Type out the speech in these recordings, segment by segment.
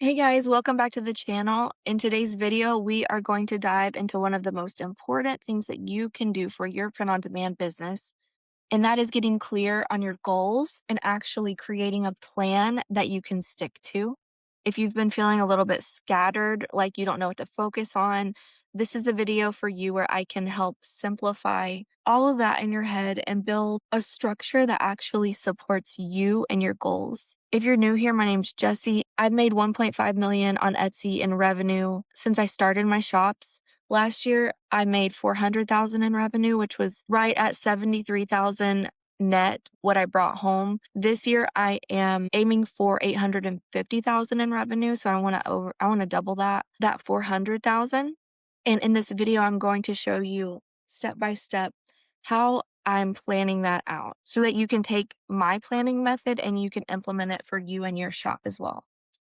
Hey guys, welcome back to the channel. In today's video, we are going to dive into one of the most important things that you can do for your print-on-demand business, and that is getting clear on your goals and actually creating a plan that you can stick to. If you've been feeling a little bit scattered, like you don't know what to focus on, this is the video for you where I can help simplify all of that in your head and build a structure that actually supports you and your goals. If you're new here, my name's Jessie. I've made 1.5 million on Etsy in revenue since I started my shops. Last year, I made 400,000 in revenue, which was right at 73,000 net what I brought home. This year I am aiming for 850,000 in revenue, so I want to double that 400,000. And in this video I'm going to show you step by step how I'm planning that out so that you can take my planning method and you can implement it for you and your shop as well.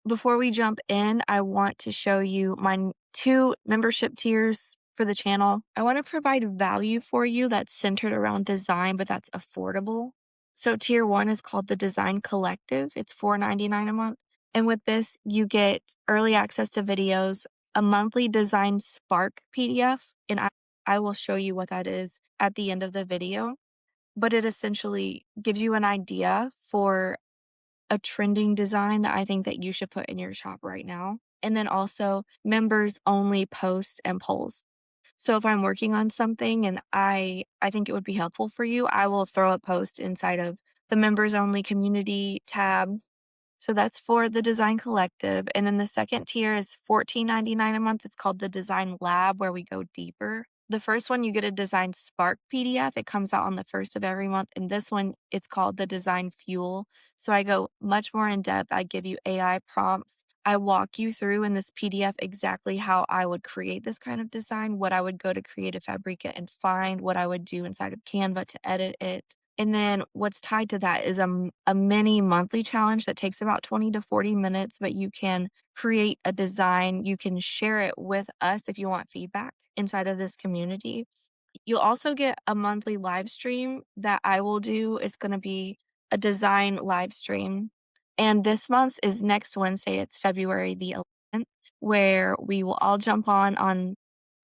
Before we jump in, I want to show you my two membership tiers for the channel. I want to provide value for you that's centered around design, but that's affordable. So tier 1 is called the Design Collective. It's $4.99 a month. And with this, you get early access to videos, a monthly design Spark PDF, and I will show you what that is at the end of the video. But it essentially gives you an idea for a trending design that I think that you should put in your shop right now. And then also members only posts and polls. So if I'm working on something and I think it would be helpful for you, I will throw a post inside of the members only community tab. So that's for the Design Collective. And then the second tier is $14.99 a month. It's called the Design Lab, where we go deeper. The first one, you get a Design Spark PDF. It comes out on the first of every month. And this one, it's called the Design Fuel. So I go much more in depth. I give you AI prompts. I walk you through in this PDF exactly how I would create this kind of design, what I would go to Creative Fabrica and find, what I would do inside of Canva to edit it. And then what's tied to that is a mini monthly challenge that takes about 20 to 40 minutes, but you can create a design. You can share it with us if you want feedback inside of this community. You'll also get a monthly live stream that I will do. It's going to be a design live stream. And this month's is next Wednesday. It's February the 11th, where we will all jump on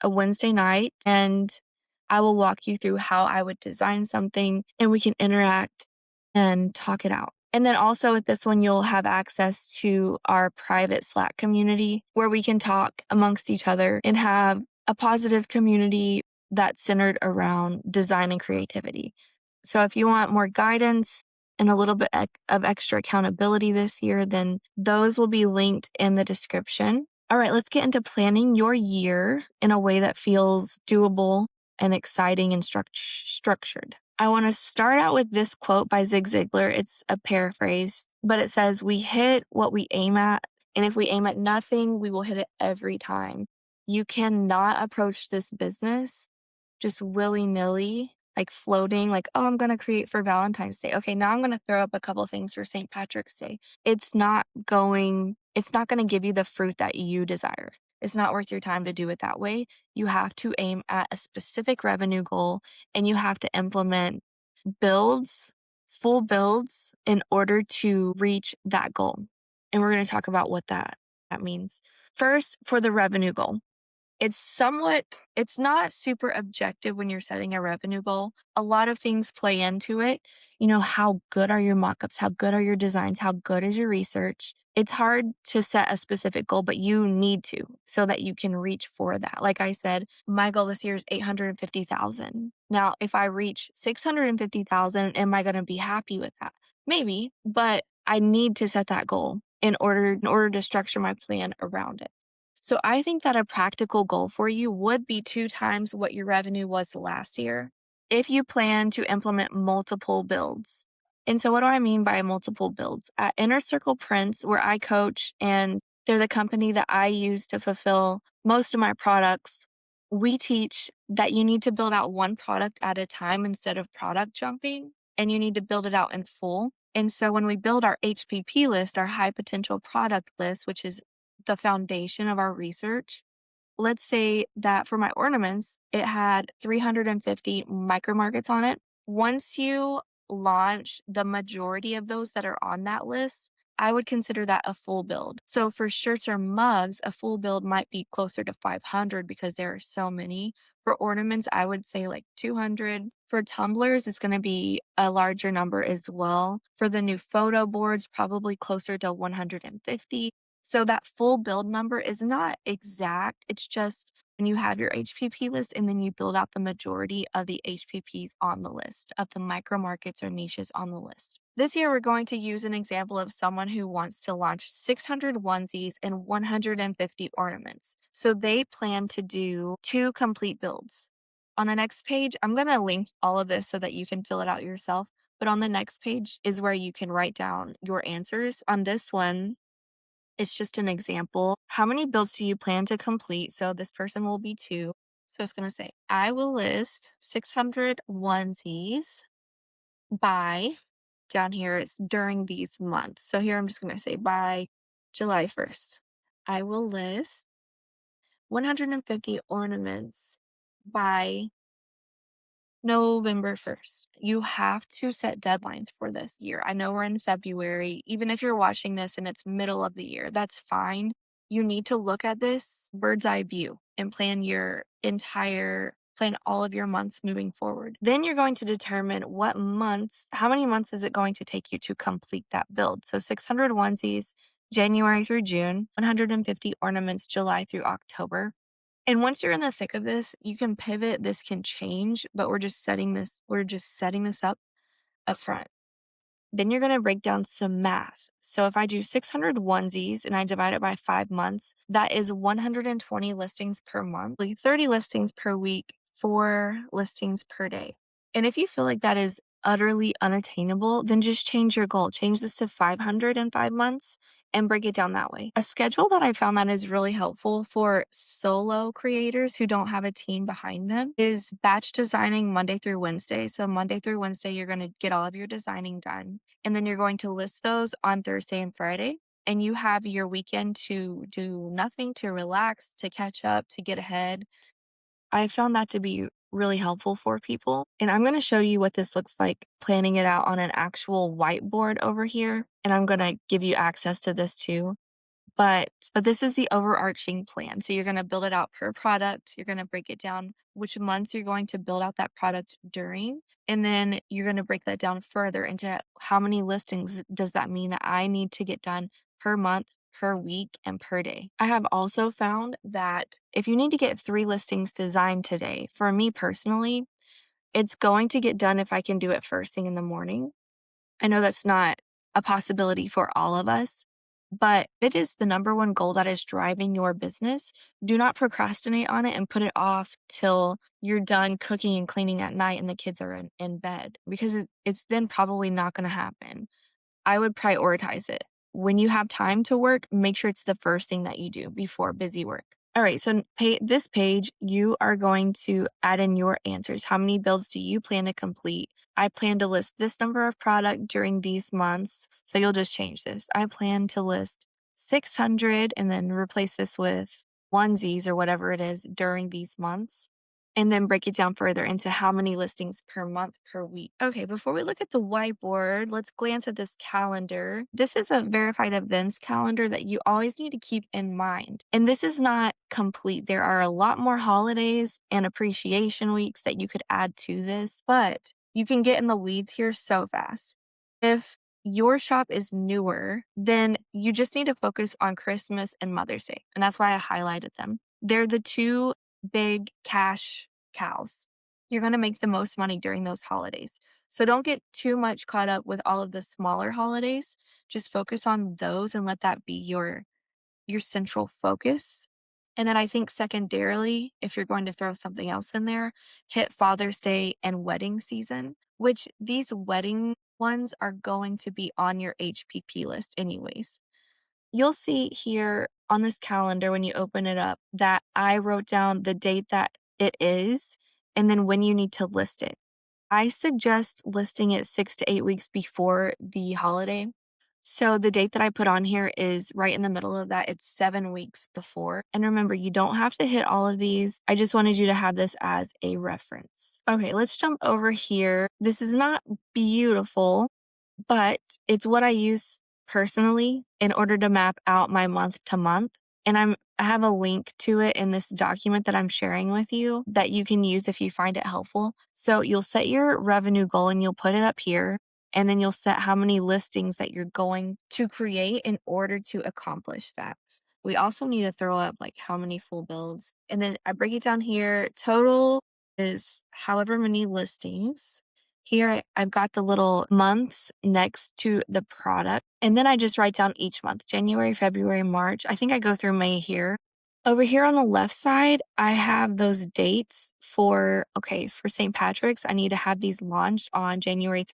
a Wednesday night and I will walk you through how I would design something and we can interact and talk it out. And then also with this one, you'll have access to our private Slack community where we can talk amongst each other and have a positive community that's centered around design and creativity. So if you want more guidance and a little bit of extra accountability this year, then those will be linked in the description. All right, let's get into planning your year in a way that feels doable and exciting and structured. I want to start out with this quote by Zig Ziglar. It's a paraphrase, but it says, "We hit what we aim at, and if we aim at nothing, we will hit it every time." You cannot approach this business just willy-nilly, like floating, like, "Oh, I'm going to create for Valentine's Day. Okay, now I'm going to throw up a couple things for St. Patrick's Day." It's not going to give you the fruit that you desire. It's not worth your time to do it that way. You have to aim at a specific revenue goal and you have to implement builds, full builds in order to reach that goal. And we're going to talk about what that means. First, for the revenue goal. It's not super objective when you're setting a revenue goal. A lot of things play into it. You know, how good are your mockups? How good are your designs? How good is your research? It's hard to set a specific goal, but you need to so that you can reach for that. Like I said, my goal this year is 850,000. Now, if I reach 650,000, am I going to be happy with that? Maybe, but I need to set that goal in order to structure my plan around it. So I think that a practical goal for you would be 2 times what your revenue was last year if you plan to implement multiple builds. And so what do I mean by multiple builds? At Inner Circle Prints, where I coach and they're the company that I use to fulfill most of my products, we teach that you need to build out one product at a time instead of product jumping, and you need to build it out in full. And so when we build our HPP list, our high potential product list, which is the foundation of our research, let's say that for my ornaments, it had 350 micro markets on it. Once you launch the majority of those that are on that list, I would consider that a full build. So for shirts or mugs, a full build might be closer to 500 because there are so many. For ornaments, I would say like 200. For tumblers, it's going to be a larger number as well. For the new photo boards, probably closer to 150. So that full build number is not exact. It's just when you have your HPP list and then you build out the majority of the HPPs on the list, of the micro markets or niches on the list. This year, we're going to use an example of someone who wants to launch 600 onesies and 150 ornaments. So they plan to do 2 complete builds. On the next page, I'm going to link all of this so that you can fill it out yourself. But on the next page is where you can write down your answers. On this one, it's just an example. How many builds do you plan to complete? So this person will be 2. So it's going to say, I will list 600 onesies by, down here it's during these months. So here I'm just going to say by July 1st. I will list 150 ornaments by November 1st. You have to set deadlines for this year. I know we're in February. Even if you're watching this and it's middle of the year, that's fine. You need to look at this bird's eye view and plan all of your months moving forward. Then you're going to determine how many months is it going to take you to complete that build. So 600 onesies, January through June, 150 ornaments, July through October. And once you're in the thick of this, you can pivot, this can change, but we're just setting this up front. Then you're going to break down some math. So if I do 600 onesies and I divide it by 5 months, that is 120 listings per month, 30 listings per week, 4 listings per day. And if you feel like that is utterly unattainable, then just change your goal. Change this to 500 in 5 months and break it down that way. A schedule that I found that is really helpful for solo creators who don't have a team behind them is batch designing Monday through Wednesday. So Monday through Wednesday, you're going to get all of your designing done. And then you're going to list those on Thursday and Friday. And you have your weekend to do nothing, to relax, to catch up, to get ahead. I found that to be really helpful for people. And I'm going to show you what this looks like planning it out on an actual whiteboard over here. And I'm going to give you access to this too. But this is the overarching plan. So you're going to build it out per product. You're going to break it down which months you're going to build out that product during. And then you're going to break that down further into how many listings does that mean that I need to get done per month, per week, and per day. I have also found that if you need to get 3 listings designed today, for me personally, it's going to get done if I can do it first thing in the morning. I know that's not a possibility for all of us, but if it is the number one goal that is driving your business, do not procrastinate on it and put it off till you're done cooking and cleaning at night and the kids are in bed, because it's then probably not going to happen. I would prioritize it. When you have time to work, make sure it's the first thing that you do before busy work. All right, so this page, you are going to add in your answers. How many builds do you plan to complete? I plan to list this number of product during these months. So you'll just change this. I plan to list 600 and then replace this with onesies or whatever it is during these months. And then break it down further into how many listings per month, per week. Okay, before we look at the whiteboard, let's glance at this calendar. This is a verified events calendar that you always need to keep in mind. And this is not complete. There are a lot more holidays and appreciation weeks that you could add to this, but you can get in the weeds here so fast. If your shop is newer, then you just need to focus on Christmas and Mother's Day. And that's why I highlighted them. They're the 2 big cash cows. You're going to make the most money during those holidays. So don't get too much caught up with all of the smaller holidays. Just focus on those and let that be your central focus. And then I think secondarily, if you're going to throw something else in there, hit Father's Day and wedding season, which these wedding ones are going to be on your HPP list anyways. You'll see here on this calendar when you open it up that I wrote down the date that it is and then when you need to list it. I suggest listing it 6 to 8 weeks before the holiday. So the date that I put on here is right in the middle of that. It's 7 weeks before. And remember, you don't have to hit all of these. I just wanted you to have this as a reference. Okay, let's jump over here. This is not beautiful, but it's what I use personally in order to map out my month to month. And I have a link to it in this document that I'm sharing with you that you can use if you find it helpful. So you'll set your revenue goal and you'll put it up here. And then you'll set how many listings that you're going to create in order to accomplish that. We also need to throw up like how many full builds. And then I break it down here. Total is however many listings. Here I've got the little months next to the product. And then I just write down each month, January, February, March. I think I go through May here. Over here on the left side, I have those dates for, okay, for St. Patrick's, I need to have these launched on January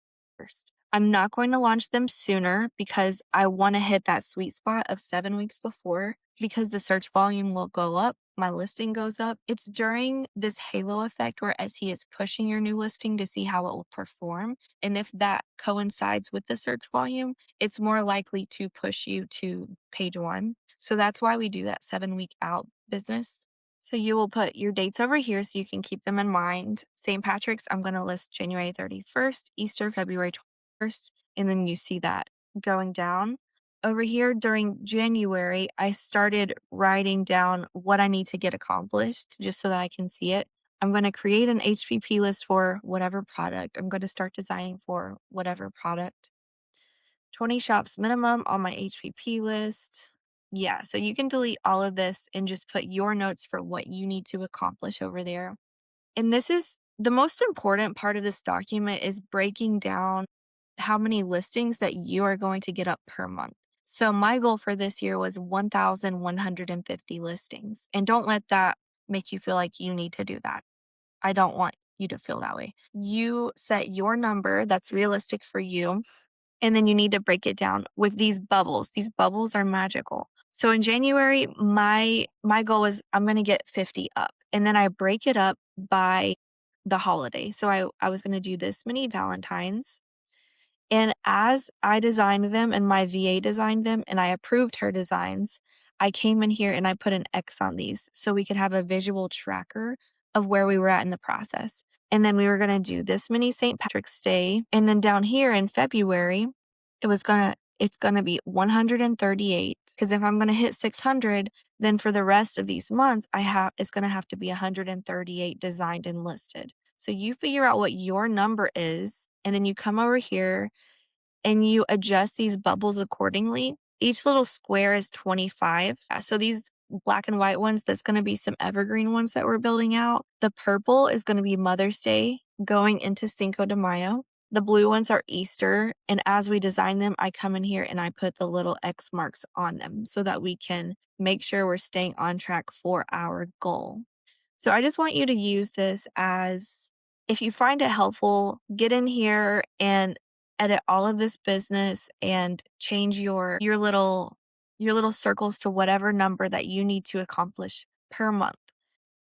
1st. I'm not going to launch them sooner because I want to hit that sweet spot of 7 weeks before because the search volume will go up. My listing goes up. It's during this halo effect where Etsy is pushing your new listing to see how it will perform. And if that coincides with the search volume, it's more likely to push you to page one. So that's why we do that 7 week out business. So you will put your dates over here so you can keep them in mind. St. Patrick's, I'm going to list January 31st, Easter, February 21st, and then you see that going down. Over here during January, I started writing down what I need to get accomplished just so that I can see it. I'm going to create an HPP list for whatever product. I'm going to start designing for whatever product. 20 shops minimum on my HPP list. Yeah, so you can delete all of this and just put your notes for what you need to accomplish over there. And this is the most important part of this document is breaking down how many listings that you are going to get up per month. So my goal for this year was 1,150 listings. And don't let that make you feel like you need to do that. I don't want you to feel that way. You set your number that's realistic for you. And then you need to break it down with these bubbles. These bubbles are magical. So in January, my goal is I'm going to get 50 up. And then I break it up by the holiday. So I was going to do this many Valentines. And as I designed them and my VA designed them and I approved her designs, I came in here and I put an X on these so we could have a visual tracker of where we were at in the process. And then we were going to do this many St. Patrick's Day. And then down here in February, it's going to be 138 because if I'm going to hit 600, then for the rest of these months, it's going to have to be 138 designed and listed. So you figure out what your number is, and then you come over here and you adjust these bubbles accordingly. Each little square is 25. So these black and white ones, that's going to be some evergreen ones that we're building out. The purple is going to be Mother's Day going into Cinco de Mayo. The blue ones are Easter. And as we design them, I come in here and I put the little X marks on them so that we can make sure we're staying on track for our goal. So I just want you to use this as, if you find it helpful, get in here and edit all of this business and change your little circles to whatever number that you need to accomplish per month.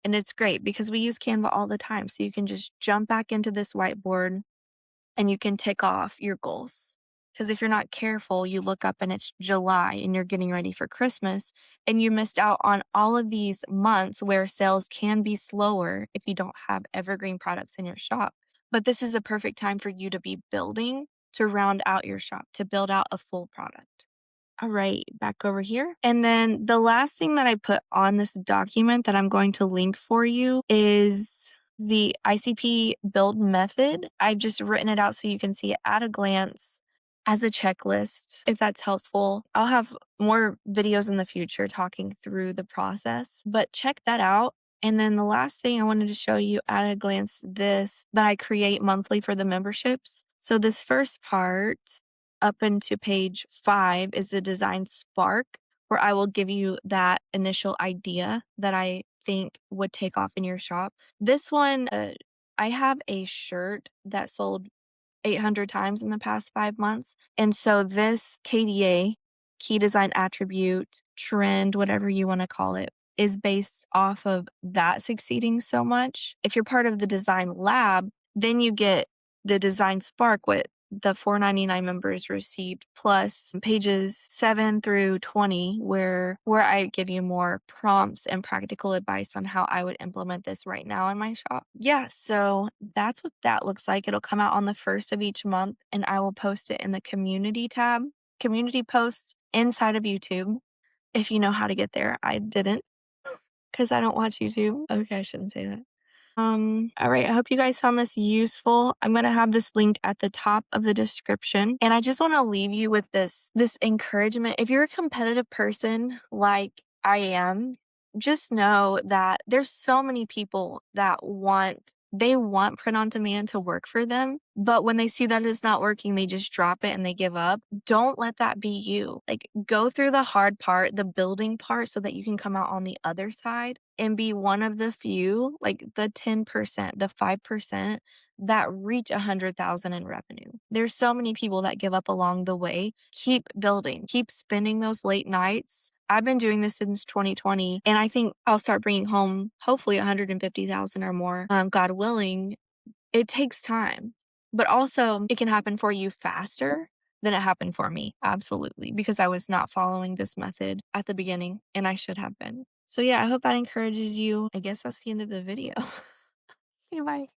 And it's great because we use Canva all the time. So you can just jump back into this whiteboard and you can tick off your goals. Because if you're not careful, you look up and it's July and you're getting ready for Christmas and you missed out on all of these months where sales can be slower if you don't have evergreen products in your shop. But this is a perfect time for you to be building to round out your shop, to build out a full product. All right, back over here. And then the last thing that I put on this document that I'm going to link for you is the ICP build method. I've just written it out so you can see it at a glance as a checklist, if that's helpful. I'll have more videos in the future talking through the process, but check that out. And then the last thing I wanted to show you at a glance, this that I create monthly for the memberships. So this first part up into page 5 is the design spark, where I will give you that initial idea that I think would take off in your shop. This one, I have a shirt that sold 800 times in the past 5 months. And so this KDA, key design attribute, trend, whatever you want to call it, is based off of that succeeding so much. If you're part of the design lab, then you get the design spark with the $4.99 members received, plus pages 7 through 20, where I give you more prompts and practical advice on how I would implement this right now in my shop. Yeah, so that's what that looks like. It'll come out on the 1st of each month, and I will post it in the community tab. community posts inside of YouTube if you know how to get there. I didn't because I don't watch YouTube. Okay, I shouldn't say that. All right, I hope you guys found this useful. I'm gonna have this linked at the top of the description. And I just want to leave you with this encouragement. If you're a competitive person like I am, just know that there's so many people that want print on demand to work for them, but when they see that it's not working, they just drop it and they give up. Don't let that be you. Like, go through the hard part, the building part, so that you can come out on the other side and be one of the few, like the 10%, the 5% that reach 100,000 in revenue. There's so many people that give up along the way. Keep building, keep spending those late nights. I've been doing this since 2020, and I think I'll start bringing home hopefully 150,000 or more, God willing. It takes time, but also it can happen for you faster than it happened for me. Absolutely, because I was not following this method at the beginning, and I should have been. So yeah, I hope that encourages you. I guess that's the end of the video. Okay, bye.